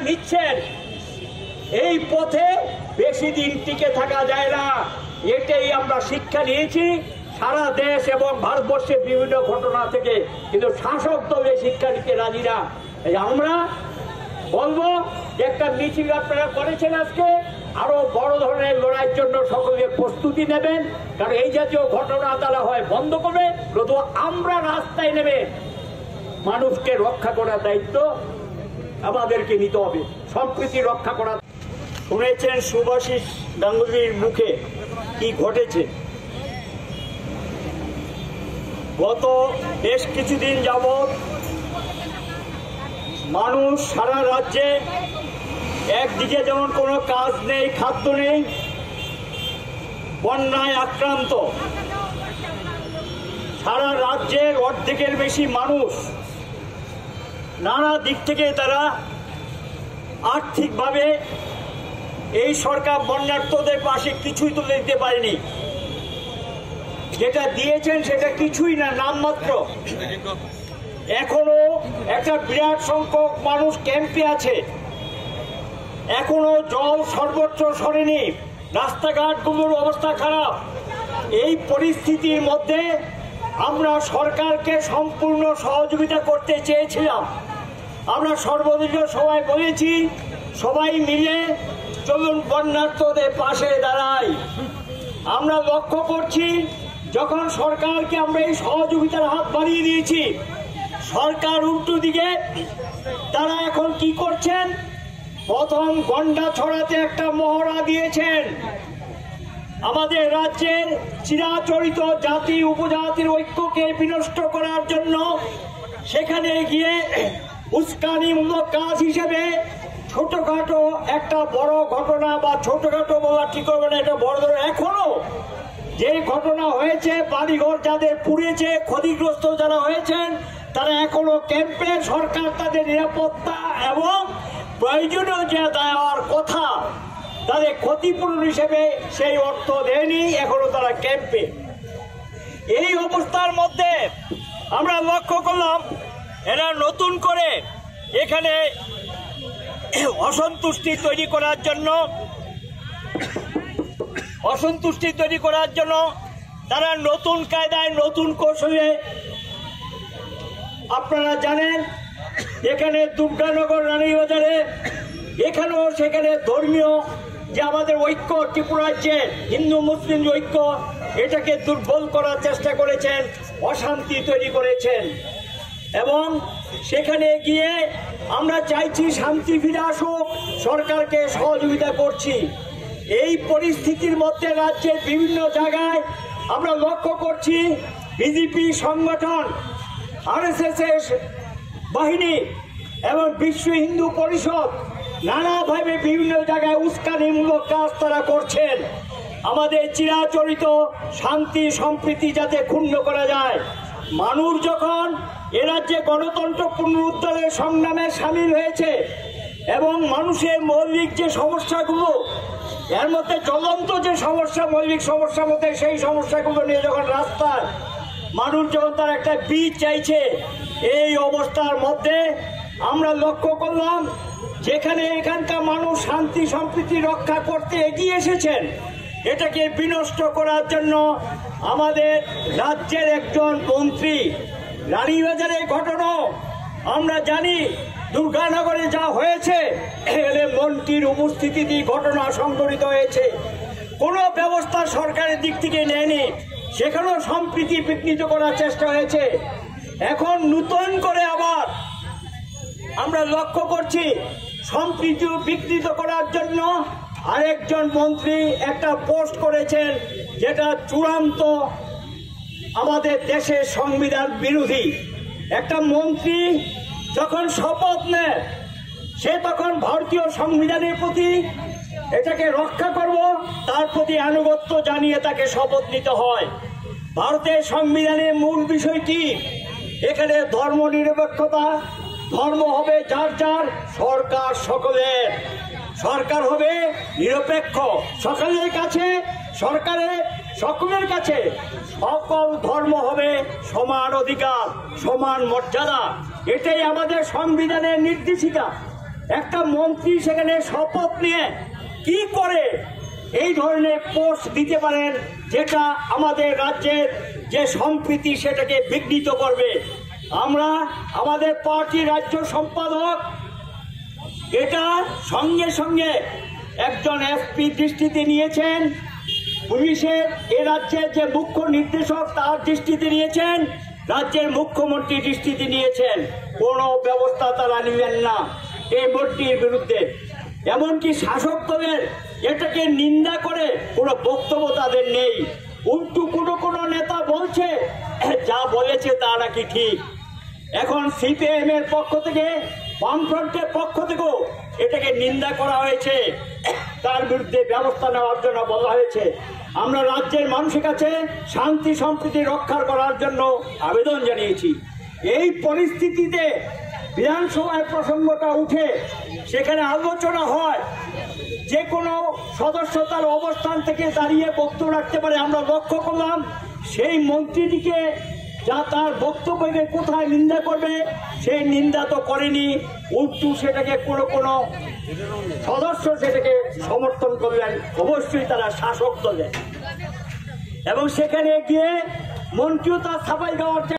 নিচ্ছেন, এই পথে বেশি দিন টিকে থাকা যায় না। এটাই আমরা শিক্ষা নিয়েছি সারা দেশ এবং ভারতবর্ষের বিভিন্ন ঘটনা থেকে, কিন্তু শাসক দল এই শিক্ষা নিতে রাজি না। আমরা বলবো যে একটা মিছিল আপনারা করেছেন আজকে, আরো বড় ধরনের লড়াইয়ের জন্য সকলে প্রস্তুতি নেবেন, কারণ এই জাতীয় ঘটনা তারা হয় বন্ধ করবে, নতুবা আমরা রাস্তায় নেবে মানুষকে রক্ষা করার দায়িত্ব আমাদেরকে নিতে হবে, সম্প্রীতি রক্ষা করা। শুনেছেন শুভাশিস গাঙ্গুলির মুখে কি ঘটেছে। গত বেশ কিছুদিন যাবৎ মানুষ সারা রাজ্যে একদিকে যেমন কোনো কাজ নেই, খাদ্য নেই, বন্যায় আক্রান্ত, সারা রাজ্যের অর্ধেকের বেশি মানুষ নানা দিক থেকে তারা আর্থিকভাবে এই সরকার বন্যার্তদের পাশে কিছুই তুলে দিতে পারেনি। যেটা দিয়েছেন সেটা কিছুই না, নামমাত্র। এখনো একটা বিরাট সংখ্যক মানুষ ক্যাম্পে আছে, এখনো জল সর্বোচ্চ সরেনি, রাস্তাঘাটগুলোর অবস্থা খারাপ। এই পরিস্থিতির মধ্যে আমরা সরকারকে সম্পূর্ণ সহযোগিতা করতে চেয়েছিলাম। আমরা সর্বদলীয় সবাই বলেছি, সবাই মিলে চলুন বন্যার্তদের পাশে দাঁড়াই। আমরা লক্ষ্য করছি যখন সরকারকে আমরা এই সহযোগিতার হাত বাড়িয়ে দিয়েছি, সরকার উল্টো দিকে তারা এখন কি করছেন, প্রথম গন্ডা ছড়াতে একটা মহড়া দিয়েছেন। আমাদের রাজ্যের চিরাচরিত জাতি উপজাতির ঐক্যকে বিনষ্ট করার জন্য সেখানে গিয়ে উস্কানিমূলক কাজ হিসেবে ছোটখাটো একটা বড় ঘটনা, বা ছোটখাটো বলা ঠিক হবে না, এটা বড় ধরনের এখনো যে ঘটনা হয়েছে, বাড়িঘর যাদের পুড়েছে, ক্ষতিগ্রস্ত যারা হয়েছেন, তারা এখনো ক্যাম্পে, সরকার তাদের নিরাপত্তা এবং প্রয়োজনীয় যে দেওয়ার কথা তাদের ক্ষতিপূরণ হিসেবে সেই অর্থ দেয়নি, এখনো তারা ক্যাম্পে। এই অবস্থার মধ্যে আমরা লক্ষ্য করলাম এরা নতুন করে এখানে অসন্তুষ্টি তৈরি করার জন্য তারা নতুন কায়দায় নতুন কৌশলে, আপনারা জানেন এখানে দুর্গানগর রানীবাজারে এখানেও সেখানে ধর্মীয় যে আমাদের ঐক্য, ত্রিপুরাজ্যে হিন্দু মুসলিম ঐক্য, এটাকে দুর্বল করার চেষ্টা করেছেন, অশান্তি তৈরি করেছেন। এবং সেখানে গিয়ে আমরা চাইছি শান্তি ফিরে আসুক, সরকারকে সহযোগিতা করছি। এই পরিস্থিতির মধ্যে রাজ্যের বিভিন্ন জায়গায় আমরা লক্ষ্য করছি বিজেপি সংগঠন, আরএসএস বাহিনী এবং বিশ্ব হিন্দু পরিষদ নানাভাবে বিভিন্ন জায়গায় উস্কানিমূলক কাজ তারা করছেন। আমাদের চিরাচরিত শান্তি সম্প্রীতি যাতে ক্ষুণ্ণ করা যায়। মানুষ যখন এ রাজ্যে গণতন্ত্র পুনরুদ্ধারের সংগ্রামে সামিল হয়েছে এবং মানুষের মৌলিক যে সমস্যাগুলো, এর মধ্যে জ্বলন্ত যে সমস্যা, মৌলিক সমস্যার মধ্যে সেই সমস্যাগুলো নিয়ে যখন রাস্তায় মানুষ যখন তার একটা বীজ চাইছে, এই অবস্থার মধ্যে আমরা লক্ষ্য করলাম যেখানে এখানকার মানুষ শান্তি সম্প্রীতি রক্ষা করতে এগিয়ে এসেছেন, এটাকে বিনষ্ট করার জন্য আমাদের রাজ্যের একজন মন্ত্রী, রানীবাজারের ঘটনা আমরা জানি, দুর্গানগরে যা হয়েছে, মন্ত্রীর উপস্থিতিতে ঘটনা সংঘটিত হয়েছে, কোনো ব্যবস্থা সরকারের দিক থেকে নেয়নি, সেখানেও সম্প্রীতি বিঘ্নিত করার চেষ্টা হয়েছে। এখন নতুন করে আবার আমরা লক্ষ্য করছি সম্প্রীতি বিঘ্নিত করার জন্য আরেকজন মন্ত্রী একটা পোস্ট করেছেন, যেটা চূড়ান্ত আমাদের দেশের সংবিধান বিরোধী। একটা মন্ত্রী যখন শপথ নেয়, সে তখন ভারতীয় সংবিধানের প্রতি এটাকে রক্ষা করব, তার প্রতি আনুগত্য জানিয়ে তাকে শপথ নিতে হয়। ভারতের সংবিধানের মূল বিষয় কি? এখানে ধর্ম নিরপেক্ষতা, ধর্ম হবে যার যার, সরকার সকলের, সরকার হবে নিরপেক্ষ সকলের কাছে, সরকারের সকলের কাছে সকল ধর্ম হবে সমান অধিকার, সমান মর্যাদা। এটাই আমাদের সংবিধানের নির্দেশিকা। একটা মন্ত্রী সেখানে শপথ নিয়ে কি করে এই ধরনের পোস্ট দিতে পারেন যেটা আমাদের রাজ্যের যে সম্প্রীতি সেটাকে বিঘ্নিত করবে। আমরা আমাদের পার্টির রাজ্য সম্পাদক এটা সঙ্গে সঙ্গে একজন এসপি দৃষ্টিতে নিয়েছেন, পুলিশের এ রাজ্যের যে মুখ্য নির্দেশক তার দৃষ্টিতে নিয়েছেন, রাজ্যের মুখ্যমন্ত্রী দৃষ্টিতে নিয়েছেন। কোনো ব্যবস্থা তারা নেবেন না এই মন্ত্রীর বিরুদ্ধে। এমনকি শাসক দলের এটাকে নিন্দা করে কোনো বক্তব্য তাদের নেই। উল্টো কোনো নেতা বলছে যা বলেছে তা নাকি ঠিক। এখন সিপিএম এর পক্ষ থেকে, বামফ্রন্টের পক্ষ থেকেও এটাকে নিন্দা করা হয়েছে, তার বিরুদ্ধে ব্যবস্থা নেওয়ার জন্য বলা হয়েছে। আমরা রাজ্যের মানুষের কাছে শান্তি সম্প্রীতি রক্ষা করার জন্য আবেদন জানিয়েছি। এই পরিস্থিতিতে বিধানসভায় প্রসঙ্গটা উঠে সেখানে আলোচনা হয়, যে কোনো সদস্য তার অবস্থান থেকে দাঁড়িয়ে বক্তব্য রাখতে পারে। আমরা লক্ষ্য করলাম সেই মন্ত্রীটিকে যা তার বক্তব্যকে কোথায় নিন্দা করবে সেই নিন্দা তো করেনি, উল্টো সেটাকে কোনো সদস্য সেটাকে সমর্থন করলেন। অবশ্যই তারা শাসক দলে, এবং সেখানে গিয়ে মন্ত্রীও তার সাফাই দেওয়ার